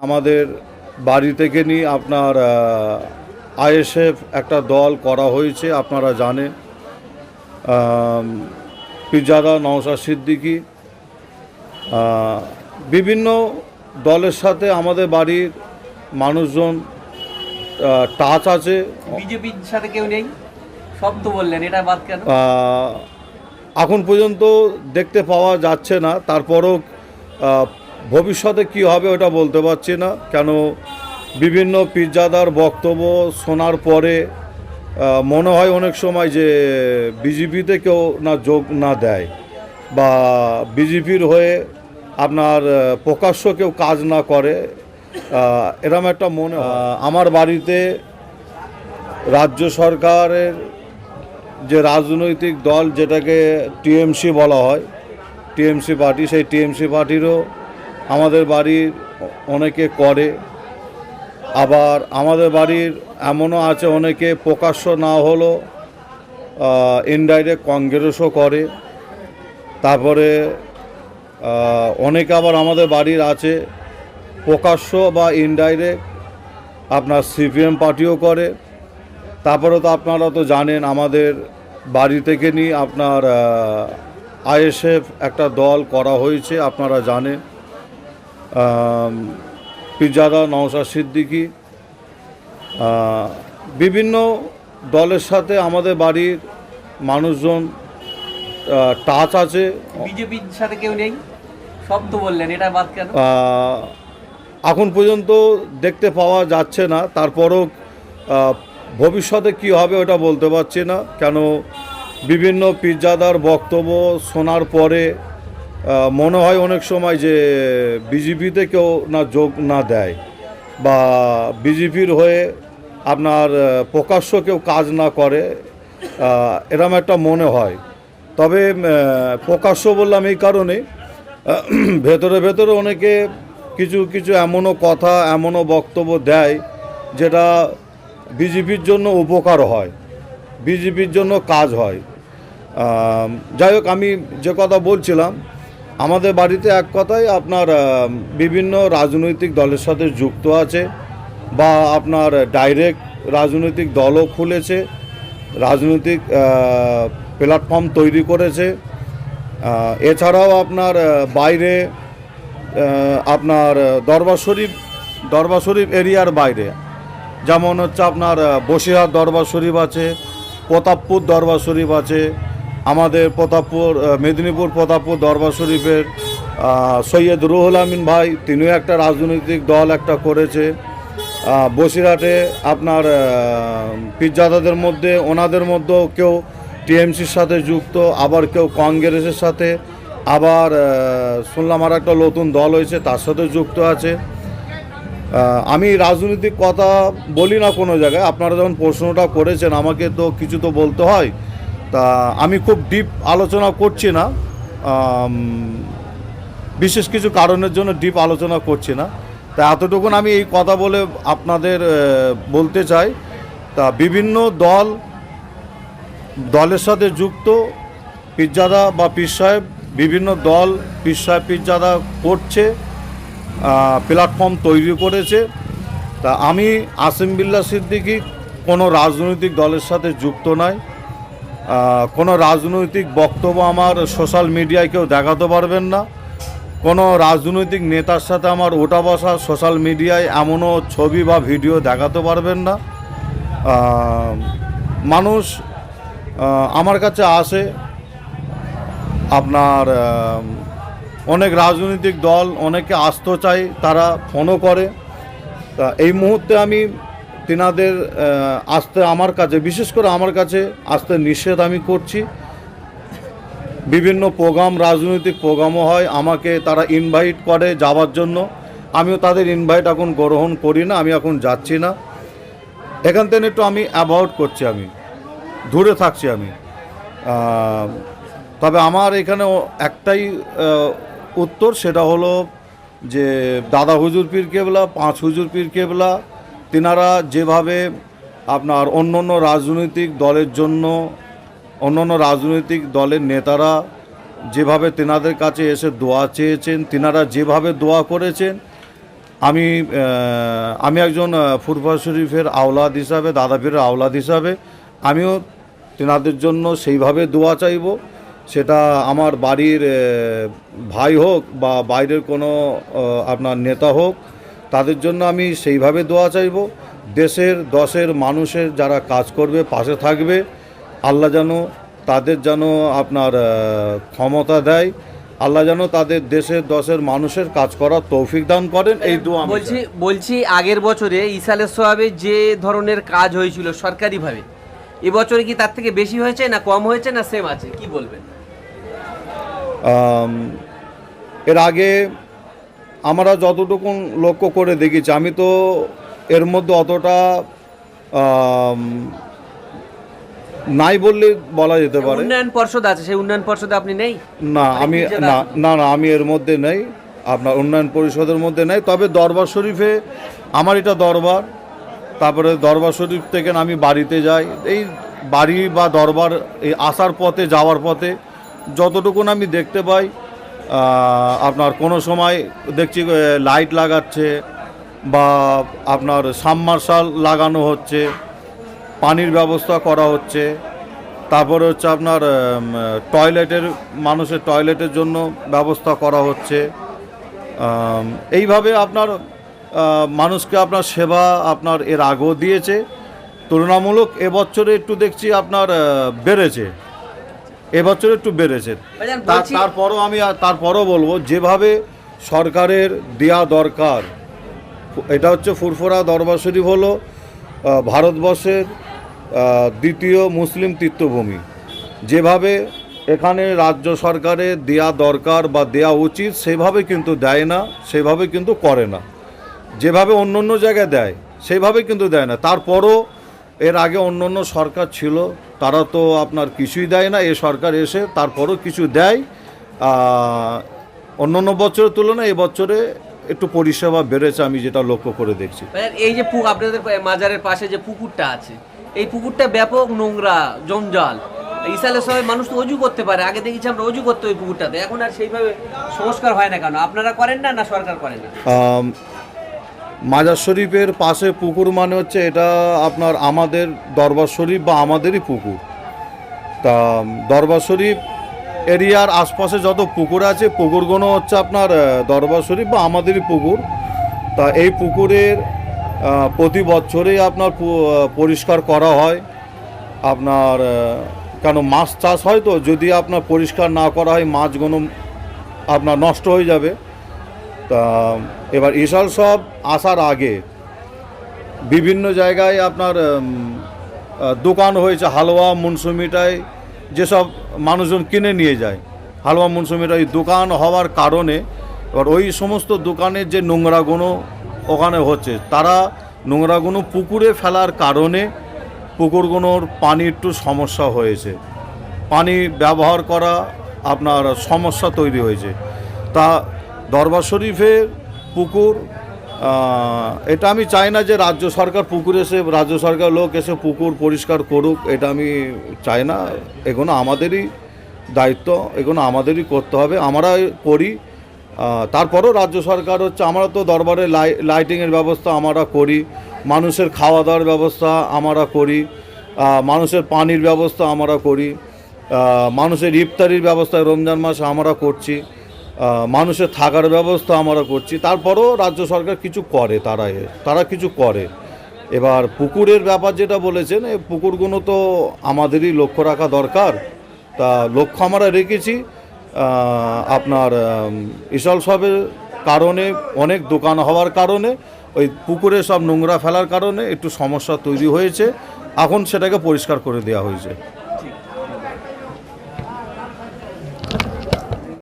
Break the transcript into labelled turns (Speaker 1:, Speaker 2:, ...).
Speaker 1: আমাদের বাড়ি থেকে নিয়ে আপনার আইএসএফ একটা দল করা হয়েছে, আপনারা জানেন। পিরজাদা নওশাদ সিদ্দিকী বিভিন্ন দলের সাথে আমাদের বাড়ির মানুষজন টাচ আছে।
Speaker 2: বিজেপির সাথে কেউ নেই, সব তো বললেন, এটা বাদ কেন?
Speaker 1: এখন পর্যন্ত দেখতে পাওয়া যাচ্ছে না, তারপরও ভবিষ্যতে কি হবে ওটা বলতে পারছি না। কেন বিভিন্ন পিরজাদার বক্তব্য শোনার পরে মনে হয় অনেক সময় যে বিজেপিতে কেউ না যোগ না দেয় বা বিজেপির হয়ে আপনার প্রকাশ্য কেউ কাজ না করে, এরকম একটা মনে হয়। আমার বাড়িতে রাজ্য সরকারের যে রাজনৈতিক দল, যেটাকে টিএমসি বলা হয়, টিএমসি পার্টি, সেই টিএমসি পার্টিরও আমাদের বাড়ির অনেকে করে। আবার আমাদের বাড়ির এমনও আছে অনেকে প্রকাশ্য না হলেও ইনডাইরেক্ট কংগ্রেসও করে। তারপরে অনেকে আবার আমাদের বাড়ির আছে প্রকাশ্য বা ইনডাইরেক্ট আপনার সিপিএম পার্টিও করে। তারপরে তো আপনারা তো জানেন আমাদের বাড়ি থেকে নিয়ে আপনার আইএসএফ একটা দল করা হয়েছে, আপনারা জানেন। পিরজাদা নওশাদ সিদ্দিকী বিভিন্ন দলের সাথে আমাদের বাড়ির মানুষজন টাচ আছে।
Speaker 2: বিজেপির সাথে কেউ নেই, সব তো বললেন, এটা বাদ কেন?
Speaker 1: এখন পর্যন্ত দেখতে পাওয়া যাচ্ছে না, তারপরও ভবিষ্যতে কি হবে ওটা বলতে পারছি না। কেন বিভিন্ন পিরজাদার বক্তব্য শোনার পরে মনে হয় অনেক সময় যে বিজেপিতে কেউ না যোগ না দেয় বা বিজেপির হয়ে আপনার প্রকাশ্য কেউ কাজ না করে, এরকম একটা মনে হয়। তবে প্রকাশ্য বললাম এই কারণে, ভেতরে ভেতরে অনেকে কিছু কিছু এমনও কথা, এমনও বক্তব্য দেয় যেটা বিজেপির জন্য উপকার হয়, বিজেপির জন্য কাজ হয়। যাই হোক, আমি যে কথা বলছিলাম, আমাদের বাড়িতে এক কথায় আপনার বিভিন্ন রাজনৈতিক দলের সাথে যুক্ত আছে বা আপনার ডাইরেক্ট রাজনৈতিক দলও খুলেছে, রাজনৈতিক প্ল্যাটফর্ম তৈরি করেছে। এছাড়াও আপনার বাইরে আপনার দরবার শরীফ এরিয়ার বাইরে, যেমন হচ্ছে আপনার বসিরহাট দরবার শরীফ আছে, প্রতাপপুর দরবার শরীফ আছে, আমাদের মেদিনীপুর প্রতাপপুর দরবার শরীফের সৈয়দ রুহুল আমিন ভাই, তিনিও একটা রাজনৈতিক দল একটা করেছে। বসিরহাটে আপনার পিরজাদাদের মধ্যে, ওনাদের মধ্যেও কেউ টিএমসির সাথে যুক্ত, আবার কেউ কংগ্রেসের সাথে, আবার শুনলাম আর একটা নতুন দল হয়েছে তার সাথে যুক্ত আছে। আমি রাজনৈতিক কথা বলি না কোনো জায়গায়, আপনারা যখন প্রশ্নটা করেছেন আমাকে তো কিছু তো বলতে হয়, তা আমি খুব ডিপ আলোচনা করছি না, বিশেষ কিছু কারণের জন্য ডিপ আলোচনা করছি না। তা এতটুকুন আমি এই কথা বলে আপনাদের বলতে চাই। তা বিভিন্ন দলের সাথে যুক্ত পিরজাদা বা পীর সাহেব, বিভিন্ন দল পীর সাহেব পিরজাদা করছে, প্ল্যাটফর্ম তৈরি করেছে। তা আমি আসিম বিল্লাহ সিদ্দিকী কোনো রাজনৈতিক দলের সাথে যুক্ত নয়, কোনো রাজনৈতিক বক্তব্য আমার সোশ্যাল মিডিয়ায় কেউ দেখাতে পারবেন না, কোনো রাজনৈতিক নেতার সাথে আমার ওঠা বসা সোশ্যাল মিডিয়ায় এমনও ছবি বা ভিডিও দেখাতে পারবেন না। মানুষ আমার কাছে আসে, আপনার অনেক রাজনৈতিক দল অনেকে আসতে চায়, তারা ফোনও করে। তা এই মুহূর্তে আমি তিনাদের আসতে, আমার কাছে বিশেষ করে আমার কাছে আসতে নিষেধ আমি করছি। বিভিন্ন প্রোগ্রাম, রাজনৈতিক প্রোগ্রামও হয়, আমাকে তারা ইনভাইট করে যাওয়ার জন্য, আমিও তাদের ইনভাইট এখন গ্রহণ করি না, আমি এখন যাচ্ছি না। এখান থেকে একটু আমি অ্যাভয়েড করছি, আমি দূরে থাকছি আমি। তবে আমার এখানে একটাই উত্তর, সেটা হলো যে দাদা হুজুর পীর কেবলা, পাঁচ হুজুর পীর কেবলা, তিনারা যেভাবে আপনার অন্য অন্য রাজনৈতিক দলের জন্য, অন্য অন্য রাজনৈতিক দলের নেতারা যেভাবে তেনাদের কাছে এসে দোয়া চেয়েছেন, তিনারা যেভাবে দোয়া করেছেন, আমি একজন ফুরফুরা শরীফের আওলাদ হিসাবে, দাদা পীরের আওলাদ হিসাবে আমিও তেনাদের জন্য সেইভাবে দোয়া চাইব। সেটা আমার বাড়ির ভাই হোক বা বাইরের কোনো আপনার নেতা হোক, তাদের জন্য আমি সেইভাবে দোয়া চাইব। দেশের দশের মানুষের যারা কাজ করবে, পাশে থাকবে, আল্লাহ যেন তাদের যেন আপনার ক্ষমতা দেয়, আল্লাহ যেন তাদের দেশের দশের মানুষের কাজ করার তৌফিক দান করেন, এই দোয়া আমি চাই।
Speaker 2: বলছি আগের বছরে ইসালের সোয়াবে যে ধরনের কাজ হয়েছিল সরকারিভাবে, এবছরে কি তার থেকে বেশি হয়েছে না কম হয়েছে না সেম আছে, কি বলবেন?
Speaker 1: এর আগে আমরা যতটুকু লক্ষ্য করে দেখেছি, আমি তো এর মধ্যে অতটা নাই বললে বলা যেতে পারে।
Speaker 2: উন্নয়ন পর্ষদ আছে, সেই উন্নয়ন পর্ষদে আপনি নেই?
Speaker 1: না, আমি না আমি এর মধ্যে নেই, আপনার উন্নয়ন পরিষদের মধ্যে নেই। তবে দরবার শরীফে আমার এটা দরবার, তারপরে দরবার শরীফ থেকে আমি বাড়িতে যাই। এই বাড়ি বা দরবার এই আসার পথে, যাওয়ার পথে যতটুকুন আমি দেখতে পাই, আপনার কোনো সময় দেখছি লাইট লাগাচ্ছে বা আপনার সাবমার্শাল লাগানো হচ্ছে, পানির ব্যবস্থা করা হচ্ছে, তারপরে হচ্ছে আপনার টয়লেটের, মানুষের টয়লেটের জন্য ব্যবস্থা করা হচ্ছে। এইভাবে আপনার মানুষকে আপনার সেবা আপনার এর আগেও দিয়েছে, তুলনামূলক এবছরে একটু দেখছি আপনার বেড়েছে, এবছরে একটু বেড়েছে। তারপরও বলবো যেভাবে সরকারের দেয়া দরকার, এটা হচ্ছে ফুরফুরা দরবার শরীফ হলো ভারতবর্ষের দ্বিতীয় মুসলিম তীর্থভূমি। যেভাবে এখানে রাজ্য সরকারের দেয়া দরকার বা দেয়া উচিত সেভাবে কিন্তু দেয় না, সেভাবে কিন্তু করে না। যেভাবে অন্য অন্য জায়গায় দেয় সেইভাবে কিন্তু দেয় না। তারপরও এর আগে অন্য অন্য সরকার ছিল, তারা তো আপনার কিছুই দেয় না। এই সরকার এসে তারপরও কিছু দেয়। অন্য অন্য বছরের তুলনায় এবছরে একটু পরিষেবা বেড়েছে, আমি যেটা লক্ষ্য করে দেখছি।
Speaker 2: এই যে আপনাদের মাজারের পাশে যে পুকুরটা আছে, এই পুকুরটা ব্যাপক নোংরা, জঞ্জাল। ইসালের সময় মানুষ তো অজু করতে পারে, আগে দেখেছি আমরা অজু করতে ওই পুকুরটাতে, এখন আর সেইভাবে সংস্কার হয় না কেন? আপনারা করেন না, না সরকার করে না?
Speaker 1: মাজার শরীফের পাশে পুকুর মানে হচ্ছে এটা আপনার আমাদের দরবার শরীফ বা আমাদেরই পুকুর। তা দরবার শরীফ এরিয়ার আশপাশে যত পুকুর আছে, পুকুরগুলো হচ্ছে আপনার দরবার শরীফ বা আমাদেরই পুকুর। তা এই পুকুরের প্রতি বছরেই আপনার পরিষ্কার করা হয়। আপনার কেন মাছ চাষ হয়, তো যদি আপনার পরিষ্কার না করা হয় মাছগুলো আপনার নষ্ট হয়ে যাবে। তা এবার ইসাল সব আসার আগে বিভিন্ন জায়গায় আপনার দোকান হয়েছে, হালুয়া মুনসুমিটাই যেসব মানুষজন কিনে নিয়ে যায়, হালুয়া মুনসুমিটাই দোকান হওয়ার কারণে এবার ওই সমস্ত দোকানের যে নোংরাগুলো ওখানে হচ্ছে, তারা নোংরাগুলো পুকুরে ফেলার কারণে পুকুরগুলোর পানি একটু সমস্যা হয়েছে, পানি ব্যবহার করা আপনার সমস্যা তৈরি হয়েছে। তা দরবার শরীফের পুকুর, এটা আমি চাই না যে রাজ্য সরকার পুকুর এসে, রাজ্য সরকার লোক এসে পুকুর পরিষ্কার করুক, এটা আমি চাই না। এগুলো আমাদেরই দায়িত্ব, এগুলো আমাদেরই করতে হবে, আমরা করি। তারপরও রাজ্য সরকার হচ্ছে, আমরা তো দরবারে লাইটিংয়ের ব্যবস্থা আমরা করি, মানুষের খাওয়া দাওয়ার ব্যবস্থা আমরা করি, মানুষের পানির ব্যবস্থা আমরা করি, মানুষের ইফতারির ব্যবস্থা রমজান মাসে আমরা করছি, মানুষের থাকার ব্যবস্থা আমরা করছি। তারপরও রাজ্য সরকার কিছু করে, তারা কিছু করে। এবার পুকুরের ব্যাপার যেটা বলেছেন, এই পুকুরগুলো তো আমাদেরই লক্ষ্য রাখা দরকার। তা লক্ষ্য আমরা রেখেছি। আপনার ইসাল সবের কারণে, অনেক দোকান হওয়ার কারণে, ওই পুকুরে সব নোংরা ফেলার কারণে একটু সমস্যা তৈরি হয়েছে। এখন সেটাকে পরিষ্কার করে দেওয়া হয়েছে।